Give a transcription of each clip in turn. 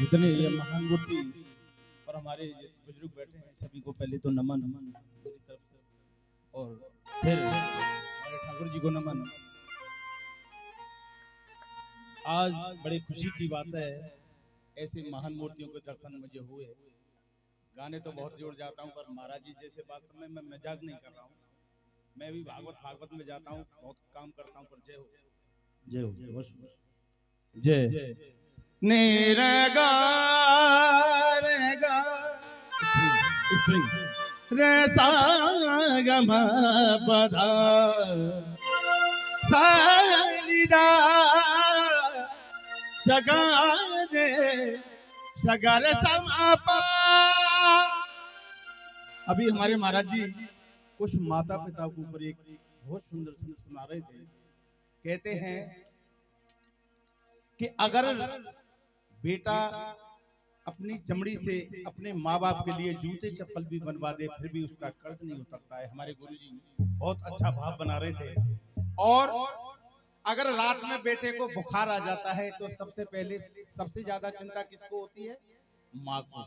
जितने ये महान मूर्ति और हमारे बुजुर्ग बैठे हैं सभी को पहले तो नमन मेरी तरफ से और फिर हमारे ठाकुर जी को नमन। आज बड़ी खुशी की बात है, ऐसे महान मूर्तियों के दर्शन मुझे हुए। गाने तो बहुत जोर जाता हूँ पर महाराज जी जैसे वास्तव में मैं मजाक नहीं कर रहा हूँ। मैं भी भागवत में जाता हूँ, बहुत काम करता हूँ, पर जय हो जय हो जय जय रे गा रे सा ग म प ध सा नि दा स ग रे स ग रे स म प। अभी हमारे महाराज जी कुछ माता पिता के ऊपर एक बहुत सुंदर सुना रहे थे। कहते हैं कि अगर बेटा अपनी चमड़ी से अपने माँ बाप के लिए जूते चप्पल भी बनवा दे फिर भी उसका कर्ज नहीं उतरता है। हमारे गुरुजी बहुत अच्छा भाव बना रहे थे। और अगर रात में बेटे को बुखार आ जाता है तो सबसे पहले सबसे ज्यादा चिंता किसको होती है? माँ को।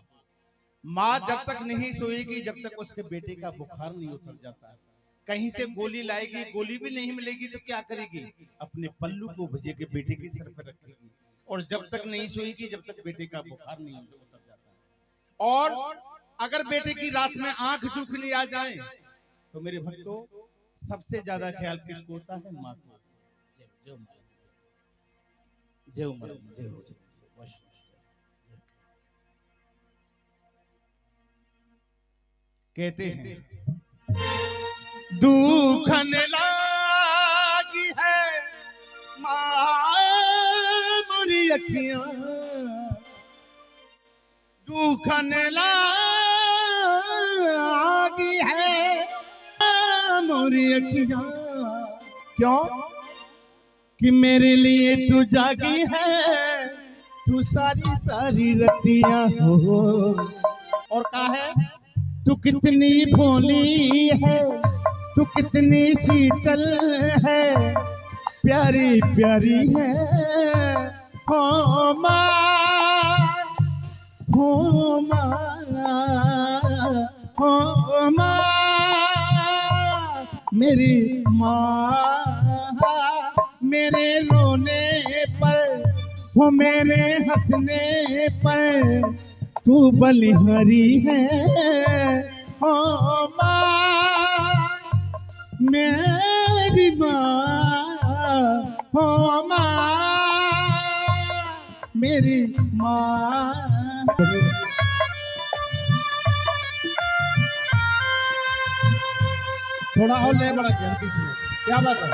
माँ जब तक नहीं सोएगी जब तक उसके बेटे का बुखार नहीं उतर जाता है। कहीं से गोली लाएगी, गोली भी नहीं मिलेगी तो क्या करेगी? अपने पल्लू को भजे के बेटे के सर पर रखेगी और जब तक नहीं सोएगी जब तक बेटे का बुखार नहीं उतर जाता है। और अगर बेटे की रात में आंख दुखनी आ जाए तो मेरे भक्तों सबसे ज्यादा ख्याल किसको होता है? माँ को। जय जय हो कहते हैं दुखन लागी है माँ मोरी अखियां, दुखन लागी है मोरी अखियां। क्यों? कि मेरे लिए तू जागी है, तू सारी सारी रतियां हो। और कहा है तू कितनी भोली है, तू कितनी शीतल है, प्यारी प्यारी है हो माँ, हो माँ, हो माँ मेरी माँ। मेरे रोने पर हो मेरे हंसने पर तू बलिहारी है हो माँ, मेरी माँ हो माँ, मेरी माँ। थोड़ा और ले बड़ा क्या बात है?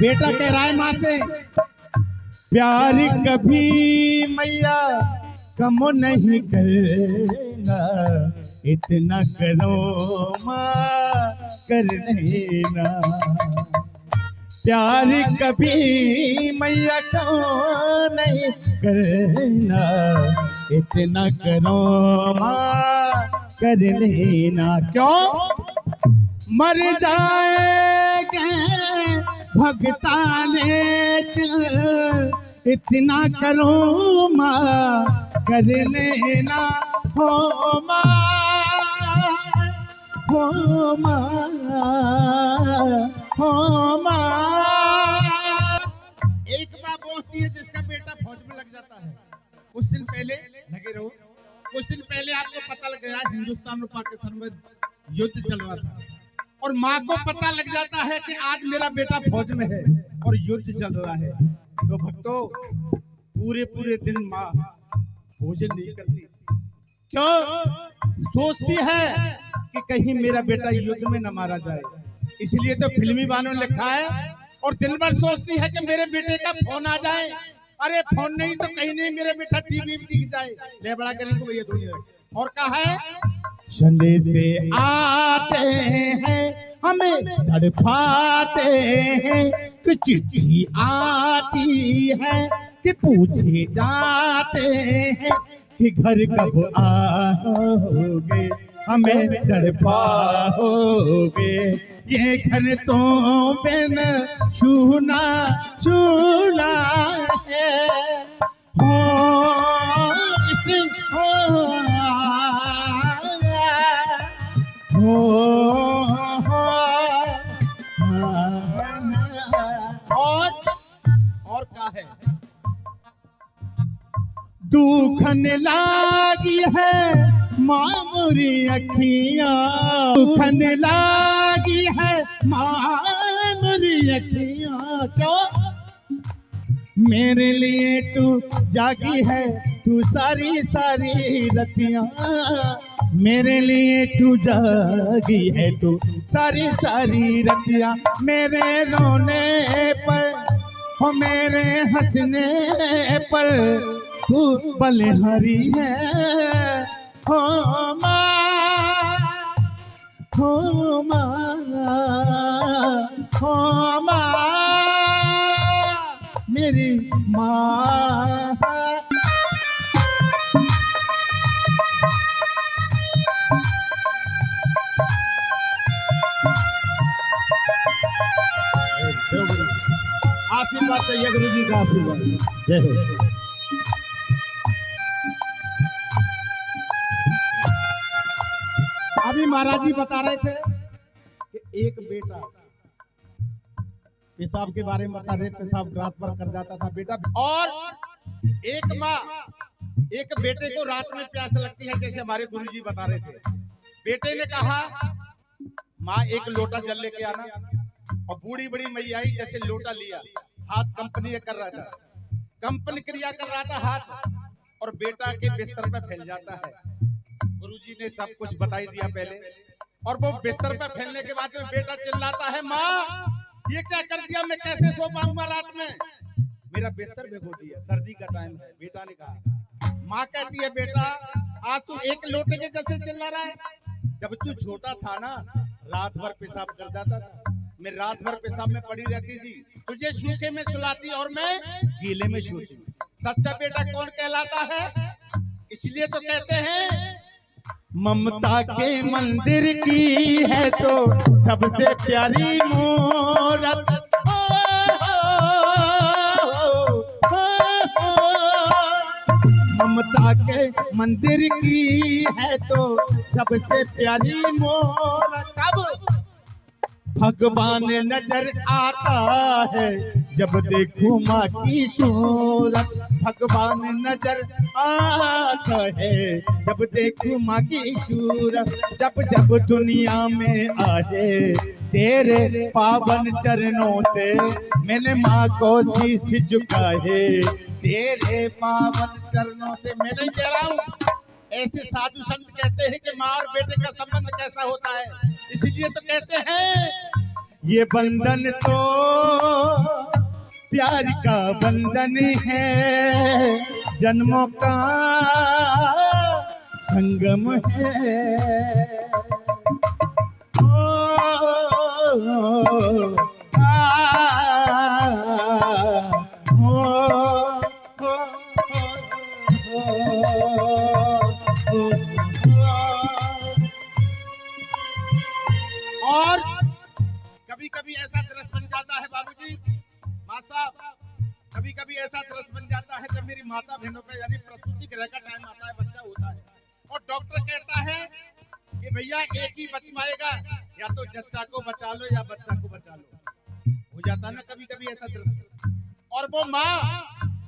बेटा कह रहा है माँ से प्यार कभी मैया कम नहीं करना, इतना करो माँ कर लेना। प्यार कभी मैया कम नहीं करना, इतना करो माँ कर लेना। क्यों? मर जाएंगे भगताने इतना करो माँ कर लेना हो माँ, हो माँ, हो माँ। एक बात बोलती है जिसका बेटा फौज में लग जाता है। कुछ दिन पहले लगे रहो, कुछ दिन पहले आपको पता लग गया हिंदुस्तान और पाकिस्तान में युद्ध चल रहा था और माँ को पता लग जाता है कि आज मेरा बेटा फौज में है और युद्ध चल रहा है। तो भक्तों पूरे पूरे दिन माँ भोजन नहीं करती। क्यों? सोचती है कि कहीं मेरा बेटा युद्ध में न मारा जाए। इसलिए तो फिल्मी वालों ने लिखा है और दिन भर सोचती है कि मेरे बेटे का फोन आ जाए। अरे फोन नहीं तो कहीं नहीं मेरा बेटा टीवी में दिख जाए। ले बड़ा करें को भैया थोड़ी। और कहा है संदेशे आते हैं हमें तड़पाते हैं कि चिट्ठी आती है कि पूछे जाते हैं कि घर कब आओगे हमें तड़पाओगे, ये घर तो बिन छूना छूना है। हो इस हो और क्या है, दुखन लागी है मामूरी अखियां, दुखन लागी है मामूरी अखियां। क्यों? मेरे लिए तू जागी है, तू सारी सारी रतियां, मेरे लिए तू जागी है, तू सारी सारी रतियां। मेरे रोने पर हो मेरे हंसने पर तू बलिहारी है। हो माँ, हो माँ, हो माँ, मेरी माँ। आशीर्वाद चाहिए गुरु जी का, आशीर्वाद। जय हो। अभी महाराज जी बता रहे थे कि एक बेटा पेशाब के बारे में बता रहे, पेशाब रात भर कर जाता था बेटा, और एक माँ एक बेटे को रात में प्यास लगती है, जैसे हमारे गुरुजी बता रहे थे। बेटे ने कहा माँ एक लोटा जल लेके आना, और बूढ़ी बड़ी मैया आई, जैसे लोटा लिया, हाथ कंपनी कर रहा था, कंपन क्रिया कर रहा था हाथ, और बेटा के बिस्तर पे फैल जाता है। गुरुजी ने सब कुछ बताई दिया पहले, और वो बिस्तर पे फैलने के बाद में बेटा चिल्लाता है, माँ ये क्या कर दिया, मैं कैसे सो पाऊंगा रात में, मेरा बिस्तर भिगो दिया, सर्दी का टाइम है। बेटा ने कहा, माँ कहती है बेटा आज तू एक लोटे के जैसे चिल्ला रहा है, जब तू छोटा था ना रात भर पेशाब कर जाता था, मैं रात भर पेशाब में पड़ी रहती थी, तुझे सूखे में सुलाती और मैं गीले में सोती। सच्चा बेटा कौन कहलाता है? इसलिए तो कहते हैं ममता के मंदिर की है तो सबसे प्यारी मूरत। ममता के मंदिर की है तो सबसे प्यारी मूरत। कब भगवान नजर आता है जब देखूं माँ की सूरत, भगवान नजर आता है जब देखूं माँ की सूरत। जब जब दुनिया में आए तेरे पावन चरणों से मैंने माँ को शीश झुकाए, तेरे पावन चरणों से। मैं नहीं कह रहा हूँ, ऐसे साधु संत कहते हैं कि माँ और बेटे का संबंध कैसा होता है, इसलिए तो कहते हैं ये बंधन तो प्यार का बंधन है, जन्मों का संगम है। ओ, और कभी कभी ऐसा दृश्य बन जाता है बाबूजी, माँ साहब, कभी कभी ऐसा दृश्य बन जाता है जब मेरी माता बहनों का यानी प्रसूति ग्रह का टाइम आता है, बच्चा होता है और डॉक्टर कहता है कि भैया एक ही बच पाएगा, या तो जच्चा को बचा लो या बच्चा को बचा लो। हो जाता है ना कभी कभी ऐसा दृश्य, और वो माँ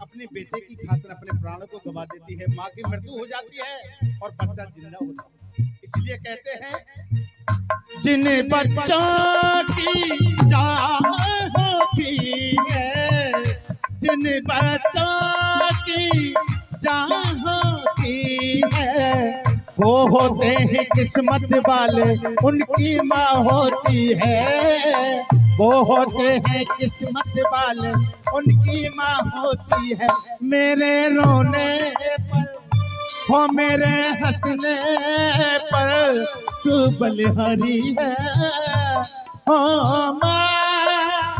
अपने बेटे की खातिर अपने प्राणों को गवा देती है, माँ की मृत्यु हो जाती है और बच्चा जिंदा होता है। इसलिए कहते हैं जिन बच्चों की जान होती है, जिन बच्चों की जान होती है वो होते हैं किस्मत वाले, उनकी माँ होती है। वो होते हैं किस्मत वाले, उनकी माँ होती है। मेरे रोने पर हो मेरे हंसने पर तू बलिहारी है। हो माँ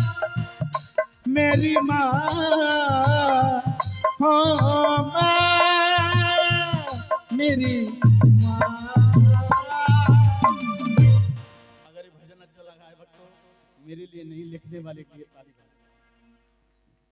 मेरी माँ, हो माँ मेरी माँ। मेरे लिए नहीं, लिखने वाले के लिए ताली बजाएं।